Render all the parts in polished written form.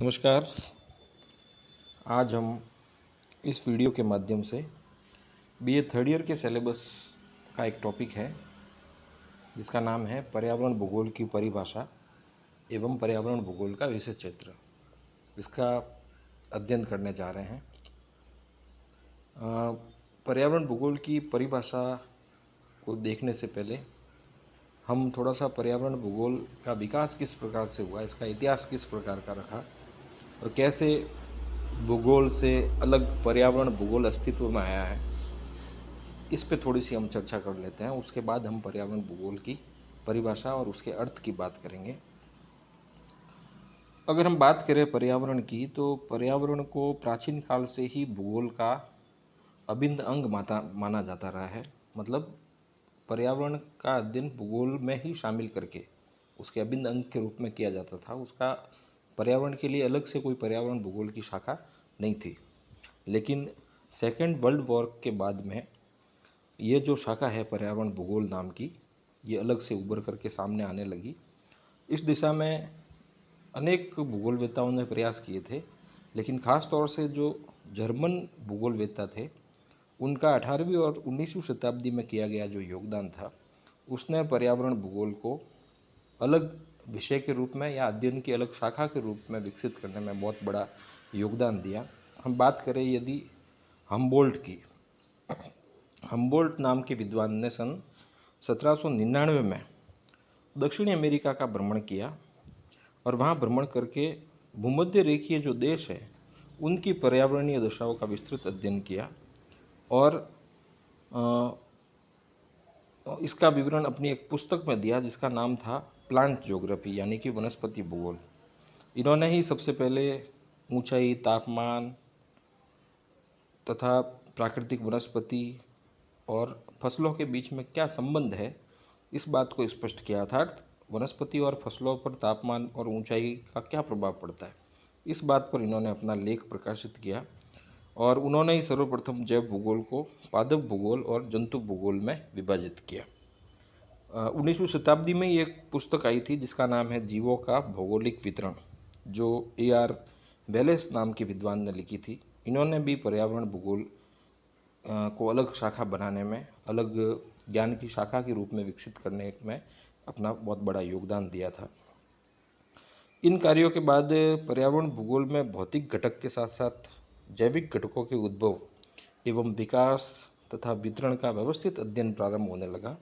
नमस्कार। आज हम इस वीडियो के माध्यम से बीए थर्ड ईयर के सिलेबस का एक टॉपिक है जिसका नाम है पर्यावरण भूगोल की परिभाषा एवं पर्यावरण भूगोल का विषय क्षेत्र। इसका अध्ययन करने जा रहे हैं। पर्यावरण भूगोल की परिभाषा को देखने से पहले हम थोड़ा सा पर्यावरण भूगोल का विकास किस प्रकार से हुआ, इसका इतिहास किस प्रकार का रहा और कैसे भूगोल से अलग पर्यावरण भूगोल अस्तित्व में आया है, इस पे थोड़ी सी हम चर्चा कर लेते हैं। उसके बाद हम पर्यावरण भूगोल की परिभाषा और उसके अर्थ की बात करेंगे। अगर हम बात करें पर्यावरण की, तो पर्यावरण को प्राचीन काल से ही भूगोल का अभिन्न अंग माना जाता रहा है। मतलब पर्यावरण का अध्ययन भूगोल में ही शामिल करके उसके अभिन्न अंग के रूप में किया जाता था। उसका पर्यावरण के लिए अलग से कोई पर्यावरण भूगोल की शाखा नहीं थी। लेकिन सेकेंड वर्ल्ड वॉर के बाद में ये जो शाखा है पर्यावरण भूगोल नाम की, ये अलग से उभर करके सामने आने लगी। इस दिशा में अनेक भूगोलवेत्ताओं ने प्रयास किए थे, लेकिन ख़ास तौर से जो जर्मन भूगोलवेत्ता थे, उनका 18वीं और 19वीं शताब्दी में किया गया जो योगदान था, उसने पर्यावरण भूगोल को अलग विषय के रूप में या अध्ययन की अलग शाखा के रूप में विकसित करने में बहुत बड़ा योगदान दिया। हम बात करें यदि हम्बोल्ट की, हम्बोल्ट नाम के विद्वान ने सन 1799 में दक्षिणी अमेरिका का भ्रमण किया और वहाँ भ्रमण करके भूमध्य रेखीय जो देश है उनकी पर्यावरणीय दशाओं का विस्तृत अध्ययन किया और इसका विवरण अपनी एक पुस्तक में दिया जिसका नाम था प्लांट ज्योग्राफी, यानी कि वनस्पति भूगोल। इन्होंने ही सबसे पहले ऊंचाई, तापमान तथा प्राकृतिक वनस्पति और फसलों के बीच में क्या संबंध है, इस बात को स्पष्ट किया। अर्थात वनस्पति और फसलों पर तापमान और ऊंचाई का क्या प्रभाव पड़ता है, इस बात पर इन्होंने अपना लेख प्रकाशित किया। और उन्होंने ही सर्वप्रथम जैव भूगोल को पादप भूगोल और जंतु भूगोल में विभाजित किया। 19वीं शताब्दी में ये एक पुस्तक आई थी जिसका नाम है जीवों का भौगोलिक वितरण, जो AR वेलेस नाम के विद्वान ने लिखी थी। इन्होंने भी पर्यावरण भूगोल को अलग शाखा बनाने में, अलग ज्ञान की शाखा के रूप में विकसित करने में अपना बहुत बड़ा योगदान दिया था। इन कार्यों के बाद पर्यावरण भूगोल में भौतिक घटक के साथ साथ जैविक घटकों के उद्भव एवं विकास तथा वितरण का व्यवस्थित अध्ययन प्रारंभ होने लगा।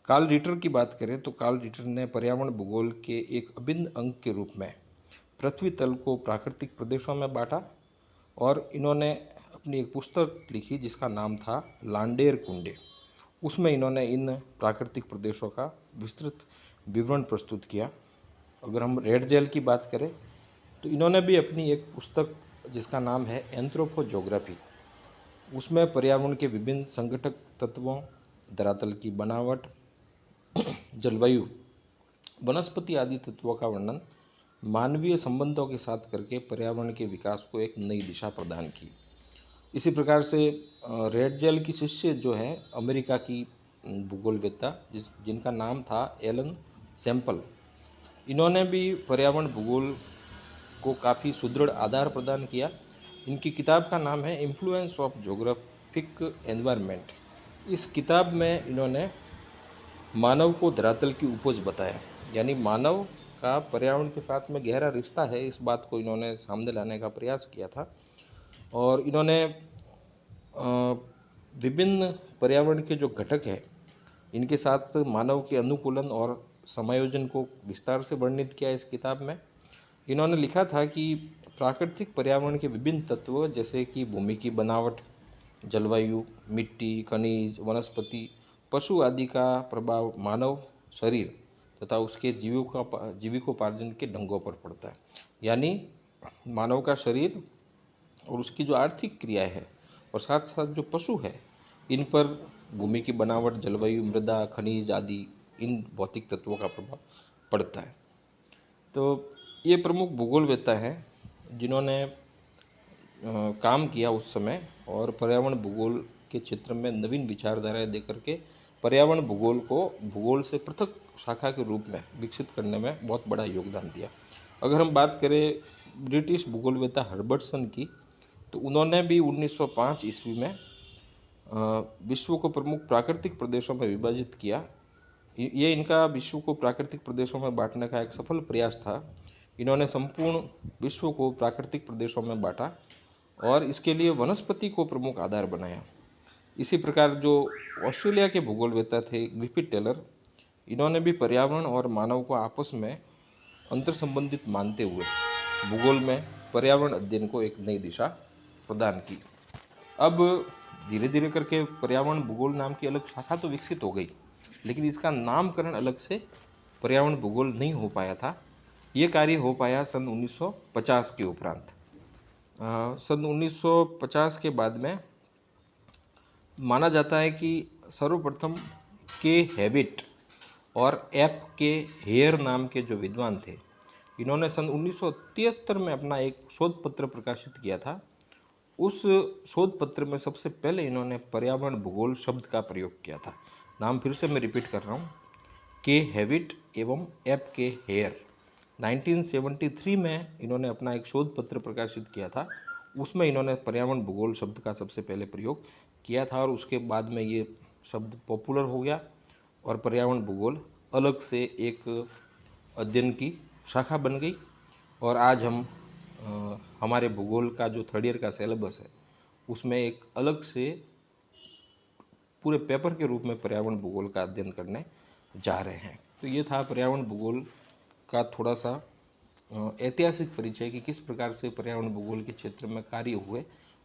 कार्ल रिटर की बात करें तो कार्ल रिटर ने पर्यावरण भूगोल के एक अभिन्न अंग के रूप में पृथ्वी तल को प्राकृतिक प्रदेशों में बांटा और इन्होंने अपनी एक पुस्तक लिखी जिसका नाम था लांडेर कुंडे। उसमें इन्होंने इन प्राकृतिक प्रदेशों का विस्तृत विवरण प्रस्तुत किया। अगर हम रेड जेल की बात करें तो इन्होंने भी अपनी एक पुस्तक जिसका नाम है एंथ्रोपोजोग्राफी, उसमें पर्यावरण के विभिन्न संगठक तत्वों, धरातल की बनावट, जलवायु, वनस्पति आदि तत्वों का वर्णन मानवीय संबंधों के साथ करके पर्यावरण के विकास को एक नई दिशा प्रदान की। इसी प्रकार से रेड जेल की शिष्य जो है अमेरिका की भूगोलवेत्ता जिनका नाम था एलन सैम्पल, इन्होंने भी पर्यावरण भूगोल को काफ़ी सुदृढ़ आधार प्रदान किया। इनकी किताब का नाम है इन्फ्लुएंस ऑफ ज्योग्राफिक एनवायरनमेंट। इस किताब में इन्होंने मानव को धरातल की उपज बताया, यानी मानव का पर्यावरण के साथ में गहरा रिश्ता है, इस बात को इन्होंने सामने लाने का प्रयास किया था। और इन्होंने विभिन्न पर्यावरण के जो घटक हैं इनके साथ मानव के अनुकूलन और समायोजन को विस्तार से वर्णित किया इस किताब में। इन्होंने लिखा था कि प्राकृतिक पर्यावरण के विभिन्न तत्व जैसे कि भूमि की बनावट, जलवायु, मिट्टी, खनिज, वनस्पति, पशु आदि का प्रभाव मानव शरीर तथा उसके जीविकोपार्जन के ढंगों पर पड़ता है। यानी मानव का शरीर और उसकी जो आर्थिक क्रियाएं है और साथ साथ जो पशु है, इन पर भूमि की बनावट, जलवायु, मृदा, खनिज आदि इन भौतिक तत्वों का प्रभाव पड़ता है। तो ये प्रमुख भूगोलवेत्ता हैं जिन्होंने काम किया उस समय और पर्यावरण भूगोल के क्षेत्र में नवीन विचारधाराएं देकर के पर्यावरण भूगोल को भूगोल से पृथक शाखा के रूप में विकसित करने में बहुत बड़ा योगदान दिया। अगर हम बात करें ब्रिटिश भूगोलवेत्ता हर्बर्टसन की, तो उन्होंने भी 1905 ईस्वी में विश्व को प्रमुख प्राकृतिक प्रदेशों में विभाजित किया। ये इनका विश्व को प्राकृतिक प्रदेशों में बांटने का एक सफल प्रयास था। इन्होंने संपूर्ण विश्व को प्राकृतिक प्रदेशों में बांटा और इसके लिए वनस्पति को प्रमुख आधार बनाया। इसी प्रकार जो ऑस्ट्रेलिया के भूगोलवेत्ता थे ग्रिफिथ टेलर, इन्होंने भी पर्यावरण और मानव को आपस में अंतर संबंधित मानते हुए भूगोल में पर्यावरण अध्ययन को एक नई दिशा प्रदान की। अब धीरे धीरे करके पर्यावरण भूगोल नाम की अलग शाखा तो विकसित हो गई, लेकिन इसका नामकरण अलग से पर्यावरण भूगोल नहीं हो पाया था। ये कार्य हो पाया सन 1950 के उपरांत। सन 1950 के बाद में माना जाता है कि सर्वप्रथम के हैविट और एफ के हेयर नाम के जो विद्वान थे, इन्होंने सन 1973 में अपना एक शोध पत्र प्रकाशित किया था। उस शोध पत्र में सबसे पहले इन्होंने पर्यावरण भूगोल शब्द का प्रयोग किया था। नाम फिर से मैं रिपीट कर रहा हूँ, के हैविट एवं एफ के हेयर। 1973 में इन्होंने अपना एक शोध पत्र प्रकाशित किया था। उसमें इन्होंने पर्यावरण भूगोल शब्द का सबसे पहले प्रयोग किया था और उसके बाद में ये शब्द पॉपुलर हो गया और पर्यावरण भूगोल अलग से एक अध्ययन की शाखा बन गई। और आज हम हमारे भूगोल का जो थर्ड ईयर का सिलेबस है उसमें एक अलग से पूरे पेपर के रूप में पर्यावरण भूगोल का अध्ययन करने जा रहे हैं। तो ये था पर्यावरण भूगोल का थोड़ा सा ऐतिहासिक परिचय कि किस प्रकार से पर्यावरण भूगोल के क्षेत्र में कार्य हुए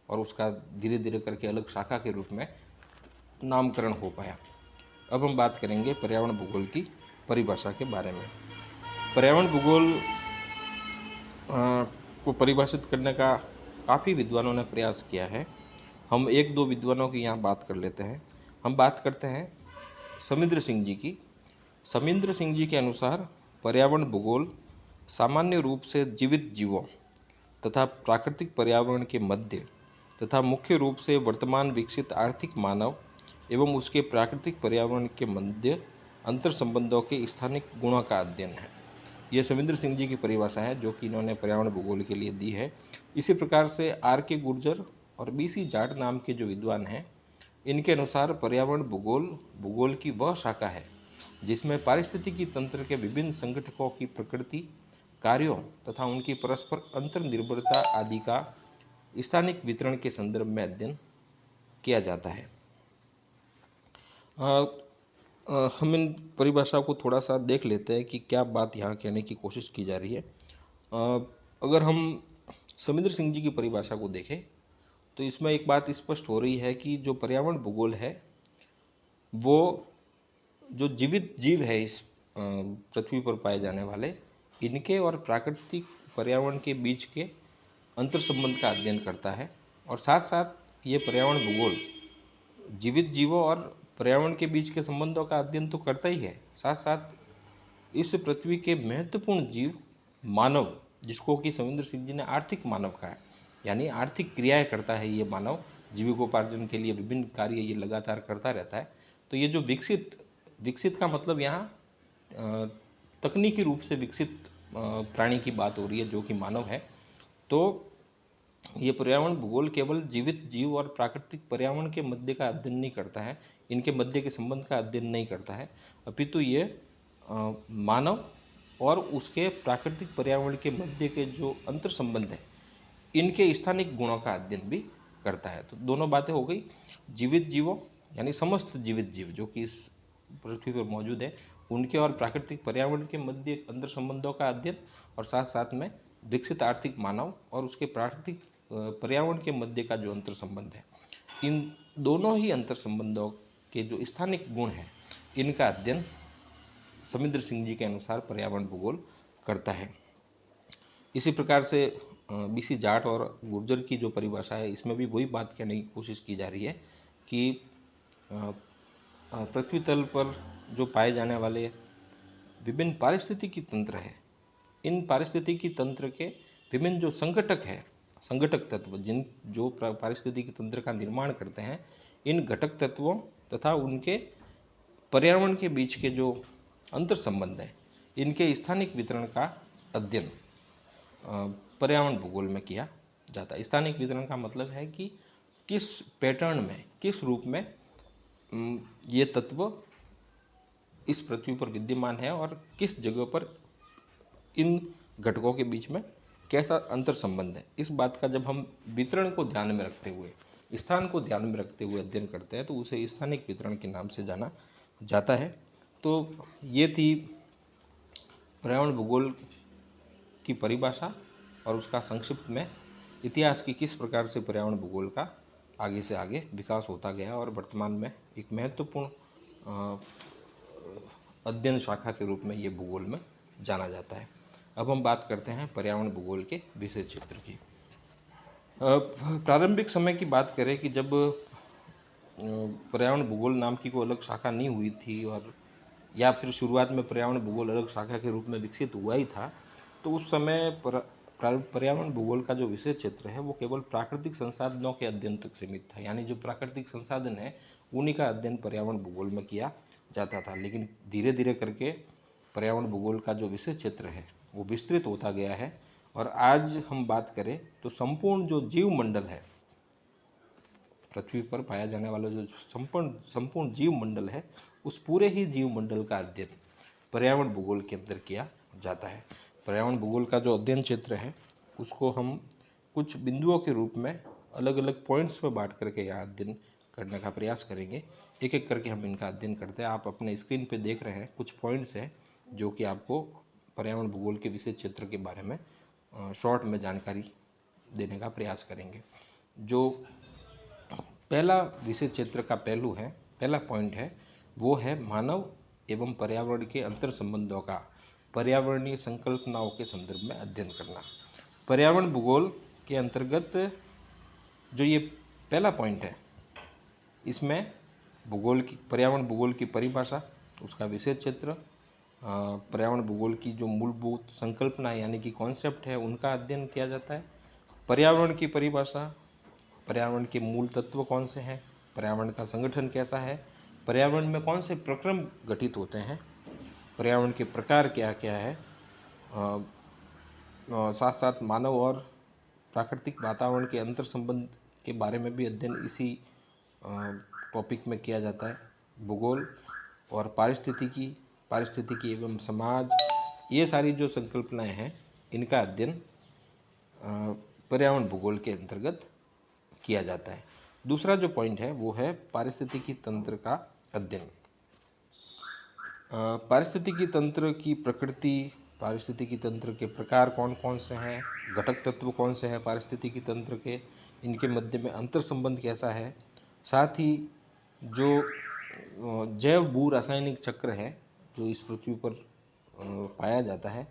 और उसका धीरे धीरे करके अलग शाखा के रूप में नामकरण हो पाया। अब हम बात करेंगे पर्यावरण भूगोल की परिभाषा के बारे में। पर्यावरण भूगोल को परिभाषित करने का काफ़ी विद्वानों ने प्रयास किया है। हम एक दो विद्वानों की यहाँ बात कर लेते हैं। हम बात करते हैं समिंद्र सिंह जी की। समिंद्र सिंह जी के अनुसार पर्यावरण भूगोल सामान्य रूप से जीवित जीवों तथा प्राकृतिक पर्यावरण के मध्य तथा मुख्य रूप से वर्तमान विकसित आर्थिक मानव एवं उसके प्राकृतिक पर्यावरण के मध्य अंतर संबंधों के स्थानिक गुणों का अध्ययन है। यह समिंद्र सिंह जी की परिभाषा है जो कि इन्होंने पर्यावरण भूगोल के लिए दी है। इसी प्रकार से आर के गुर्जर और बीसी जाट नाम के जो विद्वान हैं, इनके अनुसार पर्यावरण भूगोल की वह शाखा है जिसमें पारिस्थितिकी तंत्र के विभिन्न संगठकों की प्रकृति, कार्यों तथा उनकी परस्पर अंतर निर्भरता आदि का स्थानिक वितरण के संदर्भ में अध्ययन किया जाता है। हम इन परिभाषा को थोड़ा सा देख लेते हैं कि क्या बात यहाँ कहने की कोशिश की जा रही है। अगर हम समिंद्र सिंह जी की परिभाषा को देखें तो इसमें एक बात स्पष्ट हो रही है कि जो पर्यावरण भूगोल है वो जो जीवित जीव है इस पृथ्वी पर पाए जाने वाले, इनके और प्राकृतिक पर्यावरण के बीच के अंतर संबंध का अध्ययन करता है। और साथ साथ ये पर्यावरण भूगोल जीवित जीवों और पर्यावरण के बीच के संबंधों का अध्ययन तो करता ही है, साथ साथ इस पृथ्वी के महत्वपूर्ण जीव मानव, जिसको कि समिंद्र सिंह जी ने आर्थिक मानव कहा है, यानी आर्थिक क्रियाएं करता है ये मानव, जीविकोपार्जन के लिए विभिन्न कार्य ये लगातार करता रहता है। तो ये जो विकसित का मतलब यहाँ तकनीकी रूप से विकसित प्राणी की बात हो रही है जो कि मानव है। तो ये पर्यावरण भूगोल केवल जीवित जीव और प्राकृतिक पर्यावरण के मध्य का अध्ययन नहीं करता है, इनके मध्य के संबंध का अध्ययन नहीं करता है, अपितु ये मानव और उसके प्राकृतिक पर्यावरण के मध्य के जो अंतर संबंध है इनके स्थानिक गुणों का अध्ययन भी करता है। तो दोनों बातें हो गई, जीवित जीवों यानी समस्त जीवित जीव जो कि इस पृथ्वी पर मौजूद है उनके और प्राकृतिक पर्यावरण के मध्य अंतर संबंधों का अध्ययन, और साथ साथ में विकसित आर्थिक मानव और उसके प्राकृतिक पर्यावरण के मध्य का जो अंतर संबंध है, इन दोनों ही अंतर संबंधों के जो स्थानिक गुण हैं इनका अध्ययन समिंद्र सिंह जी के अनुसार पर्यावरण भूगोल करता है। इसी प्रकार से बीसी जाट और गुर्जर की जो परिभाषा है इसमें भी वही बात कहने की कोशिश की जा रही है कि पृथ्वी तल पर जो पाए जाने वाले विभिन्न पारिस्थितिकी तंत्र है, इन पारिस्थितिकी तंत्र के विभिन्न जो संगठक तत्व जो पारिस्थितिकी तंत्र का निर्माण करते हैं, इन घटक तत्वों तथा उनके पर्यावरण के बीच के जो अंतर संबंध है इनके स्थानिक वितरण का अध्ययन पर्यावरण भूगोल में किया जाता है। स्थानिक वितरण का मतलब है कि किस पैटर्न में, किस रूप में ये तत्व इस पृथ्वी पर विद्यमान है और किस जगह पर इन घटकों के बीच में कैसा अंतर संबंध है। इस बात का जब हम वितरण को ध्यान में रखते हुए, स्थान को ध्यान में रखते हुए अध्ययन करते हैं तो उसे स्थानिक वितरण के नाम से जाना जाता है। तो ये थी पर्यावरण भूगोल की परिभाषा और उसका संक्षिप्त में इतिहास की किस प्रकार से पर्यावरण भूगोल का आगे से आगे विकास होता गया और वर्तमान में एक महत्वपूर्ण अध्ययन शाखा के रूप में ये भूगोल में जाना जाता है। अब हम बात करते हैं पर्यावरण भूगोल के विषय क्षेत्र की। प्रारंभिक समय की बात करें कि जब पर्यावरण भूगोल नाम की कोई अलग शाखा नहीं हुई थी और या फिर शुरुआत में पर्यावरण भूगोल अलग शाखा के रूप में विकसित हुआ ही था, तो उस समय पर्यावरण भूगोल का जो विषय क्षेत्र है वो केवल प्राकृतिक संसाधनों के अध्ययन तक सीमित था। यानी जो प्राकृतिक संसाधन है उन्हीं का अध्ययन पर्यावरण भूगोल में किया जाता था। लेकिन धीरे धीरे करके पर्यावरण भूगोल का जो विषय क्षेत्र है वो विस्तृत होता गया है और आज हम बात करें तो संपूर्ण जो जीव मंडल है, पृथ्वी पर पाया जाने वाला जो संपूर्ण जीव मंडल है, उस पूरे ही जीव मंडल का अध्ययन पर्यावरण भूगोल के अंदर किया जाता है। पर्यावरण भूगोल का जो अध्ययन क्षेत्र है उसको हम कुछ बिंदुओं के रूप में अलग अलग पॉइंट्स में बांट करके यहाँ अध्ययन करने का प्रयास करेंगे। एक एक करके हम इनका अध्ययन करते हैं। आप अपने स्क्रीन पे देख रहे हैं कुछ पॉइंट्स हैं जो कि आपको पर्यावरण भूगोल के विषय क्षेत्र के बारे में शॉर्ट में जानकारी देने का प्रयास करेंगे। जो पहला विषय क्षेत्र का पहलू है, पहला पॉइंट है, वो है मानव एवं पर्यावरण के अंतर संबंधों का पर्यावरणीय संकल्पनाओं के संदर्भ में अध्ययन करना। पर्यावरण भूगोल के अंतर्गत जो ये पहला पॉइंट है, इसमें पर्यावरण भूगोल की परिभाषा, उसका विषय क्षेत्र, पर्यावरण भूगोल की जो मूलभूत संकल्पना यानी कि कॉन्सेप्ट है उनका अध्ययन किया जाता है। पर्यावरण की परिभाषा, पर्यावरण के मूल तत्व कौन से हैं, पर्यावरण का संगठन कैसा है, पर्यावरण में कौन से प्रक्रम घटित होते हैं, पर्यावरण के प्रकार क्या क्या है, साथ साथ मानव और प्राकृतिक वातावरण के अंतर संबंध के बारे में भी अध्ययन इसी टॉपिक में किया जाता है। भूगोल और पारिस्थितिकी एवं समाज, ये सारी जो संकल्पनाएं हैं इनका अध्ययन पर्यावरण भूगोल के अंतर्गत किया जाता है। दूसरा जो पॉइंट है वो है पारिस्थितिकी तंत्र का अध्ययन। पारिस्थितिकी तंत्र की प्रकृति, पारिस्थितिकी तंत्र के प्रकार कौन कौन से हैं, घटक तत्व कौन से हैं पारिस्थितिकी तंत्र के, इनके मध्य में अंतर संबंध कैसा है, साथ ही जो जैव भू रासायनिक चक्र है जो इस पृथ्वी पर पाया जाता है,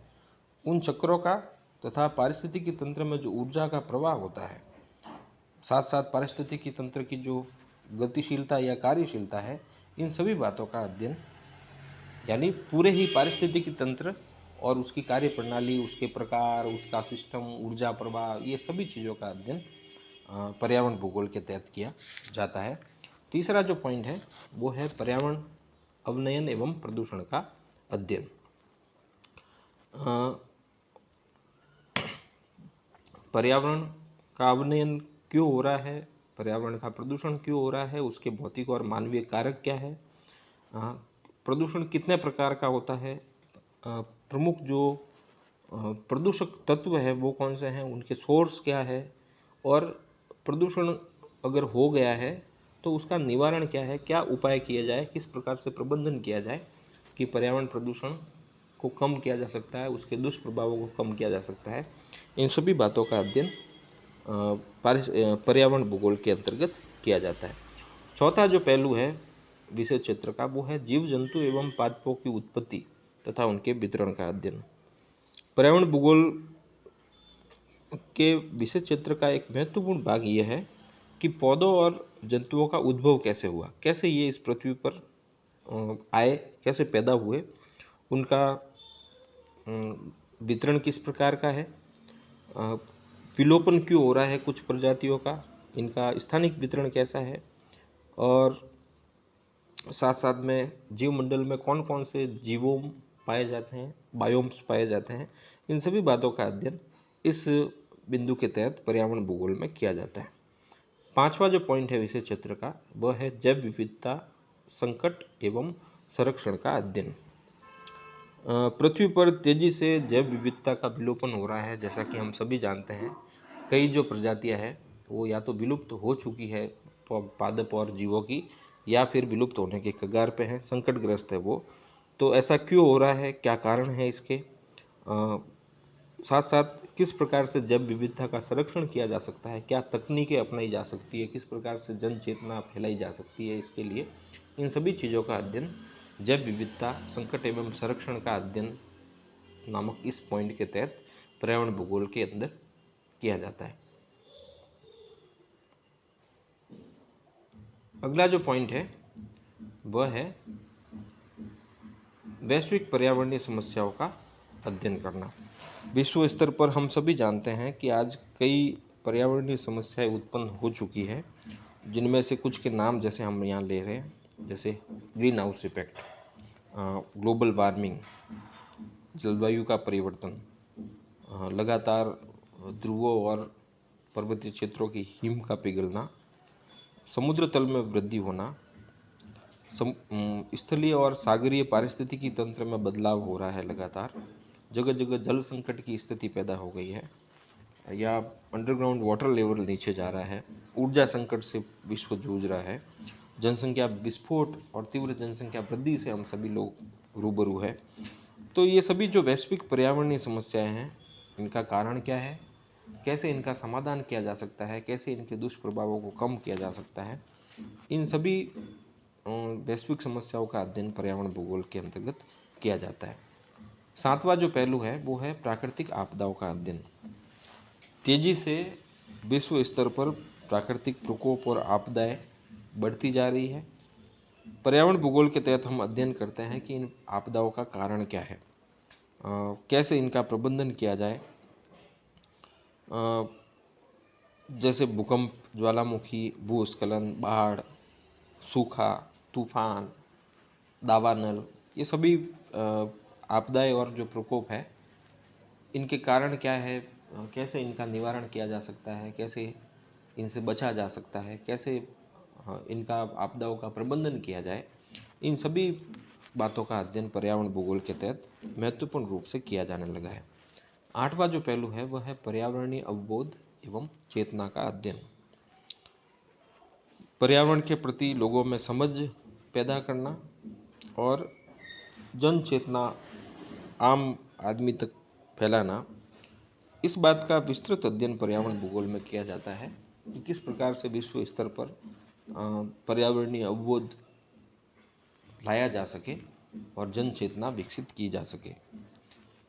उन चक्रों का तथा पारिस्थितिकी तंत्र में जो ऊर्जा का प्रवाह होता है, साथ साथ पारिस्थितिकी तंत्र की जो गतिशीलता या कार्यशीलता है, इन सभी बातों का अध्ययन, यानी पूरे ही पारिस्थितिकी तंत्र और उसकी कार्य प्रणाली, उसके प्रकार, उसका सिस्टम, ऊर्जा प्रवाह, ये सभी चीज़ों का अध्ययन पर्यावरण भूगोल के तहत किया जाता है। तीसरा जो पॉइंट है वो है पर्यावरण अवनयन एवं प्रदूषण का अध्ययन। पर्यावरण का अवनयन क्यों हो रहा है, पर्यावरण का प्रदूषण क्यों हो रहा है, उसके भौतिक और मानवीय कारक क्या है, प्रदूषण कितने प्रकार का होता है, प्रमुख जो प्रदूषक तत्व है वो कौन से हैं, उनके सोर्स क्या है, और प्रदूषण अगर हो गया है तो उसका निवारण क्या है, क्या उपाय किया जाए, किस प्रकार से प्रबंधन किया जाए कि पर्यावरण प्रदूषण को कम किया जा सकता है, उसके दुष्प्रभावों को कम किया जा सकता है। इन सभी बातों का अध्ययन पर्यावरण भूगोल के अंतर्गत किया जाता है। चौथा जो पहलू है विषय क्षेत्र का वो है जीव जंतु एवं पादपों की उत्पत्ति तथा उनके वितरण का अध्ययन। पर्यावरण भूगोल के विषय क्षेत्र का एक महत्वपूर्ण भाग ये है कि पौधों और जंतुओं का उद्भव कैसे हुआ, कैसे ये इस पृथ्वी पर आए, कैसे पैदा हुए, उनका वितरण किस प्रकार का है, विलोपन क्यों हो रहा है कुछ प्रजातियों का, इनका स्थानिक वितरण कैसा है, और साथ साथ में जीवमंडल में कौन कौन से जीवों पाए जाते हैं, बायोम्स पाए जाते हैं, इन सभी बातों का अध्ययन इस बिंदु के तहत पर्यावरण भूगोल में किया जाता है। पांचवा जो पॉइंट है विषय क्षेत्र का वह है जैव विविधता संकट एवं संरक्षण का अध्ययन। पृथ्वी पर तेजी से जैव विविधता का विलोपन हो रहा है। जैसा कि हम सभी जानते हैं, कई जो प्रजातियां हैं वो या तो विलुप्त हो चुकी है पादप और जीवों की, या फिर विलुप्त होने के कगार पे है, संकटग्रस्त है वो। तो ऐसा क्यों हो रहा है, क्या कारण है इसके, साथ साथ किस प्रकार से जैव विविधता का संरक्षण किया जा सकता है, क्या तकनीकें अपनाई जा सकती है, किस प्रकार से जन चेतना फैलाई जा सकती है इसके लिए, इन सभी चीज़ों का अध्ययन जैव विविधता संकट एवं संरक्षण का अध्ययन नामक इस पॉइंट के तहत पर्यावरण भूगोल के अंदर किया जाता है। अगला जो पॉइंट है वह है वैश्विक पर्यावरणीय समस्याओं का अध्ययन करना। विश्व स्तर पर हम सभी जानते हैं कि आज कई पर्यावरणीय समस्याएं उत्पन्न हो चुकी है, जिनमें से कुछ के नाम जैसे हम यहाँ ले रहे हैं, जैसे green house effect, global warming, जलवायु का परिवर्तन, लगातार ध्रुवों और पर्वतीय क्षेत्रों की हिम का पिघलना, समुद्र तल में वृद्धि होना, स्थलीय और सागरीय पारिस्थितिकी तंत्र में बदलाव हो रहा है लगातार, जगह जगह जल संकट की स्थिति पैदा हो गई है या अंडरग्राउंड वाटर लेवल नीचे जा रहा है, ऊर्जा संकट से विश्व जूझ रहा है, जनसंख्या विस्फोट और तीव्र जनसंख्या वृद्धि से हम सभी लोग रूबरू है। तो ये सभी जो वैश्विक पर्यावरणीय समस्याएं हैं, इनका कारण क्या है, कैसे इनका समाधान किया जा सकता है, कैसे इनके दुष्प्रभावों को कम किया जा सकता है, इन सभी वैश्विक समस्याओं का अध्ययन पर्यावरण भूगोल के अंतर्गत किया जाता है। सातवां जो पहलू है वो है प्राकृतिक आपदाओं का अध्ययन। तेजी से विश्व स्तर पर प्राकृतिक प्रकोप और आपदाएं बढ़ती जा रही है। पर्यावरण भूगोल के तहत हम अध्ययन करते हैं कि इन आपदाओं का कारण क्या है, कैसे इनका प्रबंधन किया जाए। जैसे भूकंप, ज्वालामुखी, भूस्खलन, बाढ़, सूखा, तूफान, दावानल, ये सभी आपदाएं और जो प्रकोप है, इनके कारण क्या है, कैसे इनका निवारण किया जा सकता है, कैसे इनसे बचा जा सकता है, कैसे इनका आपदाओं का प्रबंधन किया जाए, इन सभी बातों का अध्ययन पर्यावरण भूगोल के तहत महत्वपूर्ण रूप से किया जाने लगा है। आठवां जो पहलू है वह है पर्यावरणीय अवबोध एवं चेतना का अध्ययन। पर्यावरण के प्रति लोगों में समझ पैदा करना और जन चेतना आम आदमी तक फैलाना, इस बात का विस्तृत अध्ययन पर्यावरण भूगोल में किया जाता है कि किस प्रकार से विश्व स्तर पर पर्यावरणीय अवबोध लाया जा सके और जन चेतना विकसित की जा सके।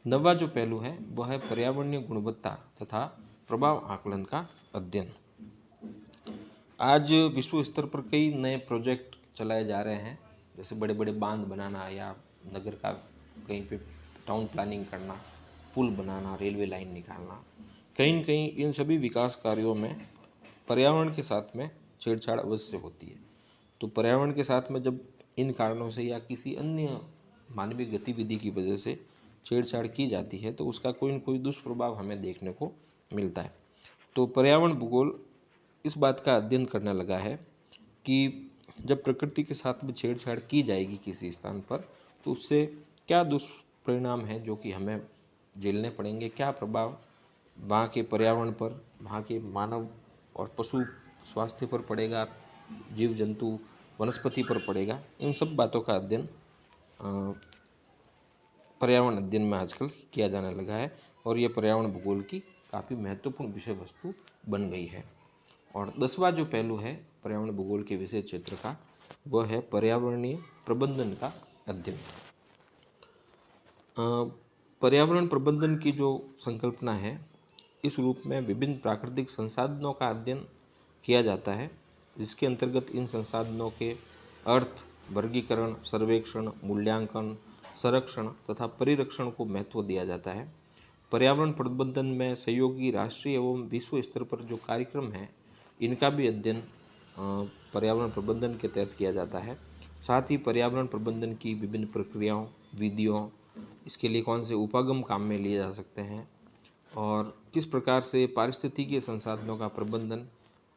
नवा जो पहलू है वह है पर्यावरणीय गुणवत्ता तथा प्रभाव आकलन का अध्ययन। आज विश्व स्तर पर कई नए प्रोजेक्ट चलाए जा रहे हैं, जैसे बड़े बड़े बांध बनाना या नगर का कहीं पे टाउन प्लानिंग करना, पुल बनाना, रेलवे लाइन निकालना। कहीं न कहीं इन सभी विकास कार्यों में पर्यावरण के साथ में छेड़छाड़ अवश्य होती है। तो पर्यावरण के साथ में जब इन कारणों से या किसी अन्य मानवीय गतिविधि की वजह से छेड़छाड़ की जाती है तो उसका कोई न कोई दुष्प्रभाव हमें देखने को मिलता है। तो पर्यावरण भूगोल इस बात का अध्ययन करने लगा है कि जब प्रकृति के साथ में छेड़छाड़ की जाएगी किसी स्थान पर तो उससे क्या दुष्परिणाम है जो कि हमें झेलने पड़ेंगे, क्या प्रभाव वहाँ के पर्यावरण पर, वहाँ के मानव और पशु स्वास्थ्य पर पड़ेगा, जीव जंतु वनस्पति पर पड़ेगा। इन सब बातों का अध्ययन पर्यावरण अध्ययन में आजकल किया जाने लगा है और ये पर्यावरण भूगोल की काफ़ी महत्वपूर्ण विषय वस्तु बन गई है। और 10वां जो पहलू है पर्यावरण भूगोल के विषय क्षेत्र का वह है पर्यावरणीय प्रबंधन का अध्ययन। पर्यावरण प्रबंधन की जो संकल्पना है, इस रूप में विभिन्न प्राकृतिक संसाधनों का अध्ययन किया जाता है, जिसके अंतर्गत इन संसाधनों के अर्थ, वर्गीकरण, सर्वेक्षण, मूल्यांकन, संरक्षण तथा परिरक्षण को महत्व दिया जाता है। पर्यावरण प्रबंधन में सहयोगी राष्ट्रीय एवं विश्व स्तर पर जो कार्यक्रम हैं, इनका भी अध्ययन पर्यावरण प्रबंधन के तहत किया जाता है। साथ ही पर्यावरण प्रबंधन की विभिन्न प्रक्रियाओं, विधियों, इसके लिए कौन से उपागम काम में लिए जा सकते हैं, और किस प्रकार से पारिस्थितिकीय संसाधनों का प्रबंधन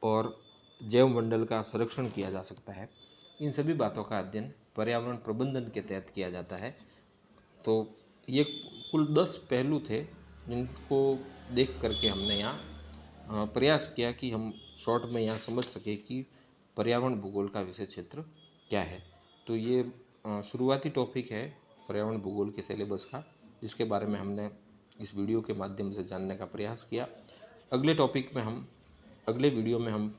और जैव मंडल का संरक्षण किया जा सकता है, इन सभी बातों का अध्ययन पर्यावरण प्रबंधन के तहत किया जाता है। तो ये कुल 10 पहलू थे जिनको देख करके हमने यहाँ प्रयास किया कि हम शॉर्ट में यहाँ समझ सके कि पर्यावरण भूगोल का विषय क्षेत्र क्या है। तो ये शुरुआती टॉपिक है पर्यावरण भूगोल के सिलेबस का, जिसके बारे में हमने इस वीडियो के माध्यम से जानने का प्रयास किया। अगले टॉपिक में हम अगले वीडियो में हम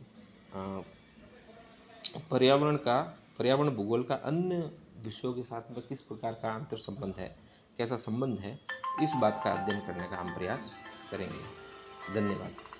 पर्यावरण भूगोल का अन्य विषयों के साथ में किस प्रकार का अंतर संबंध है, कैसा संबंध है, इस बात का अध्ययन करने का हम प्रयास करेंगे। धन्यवाद।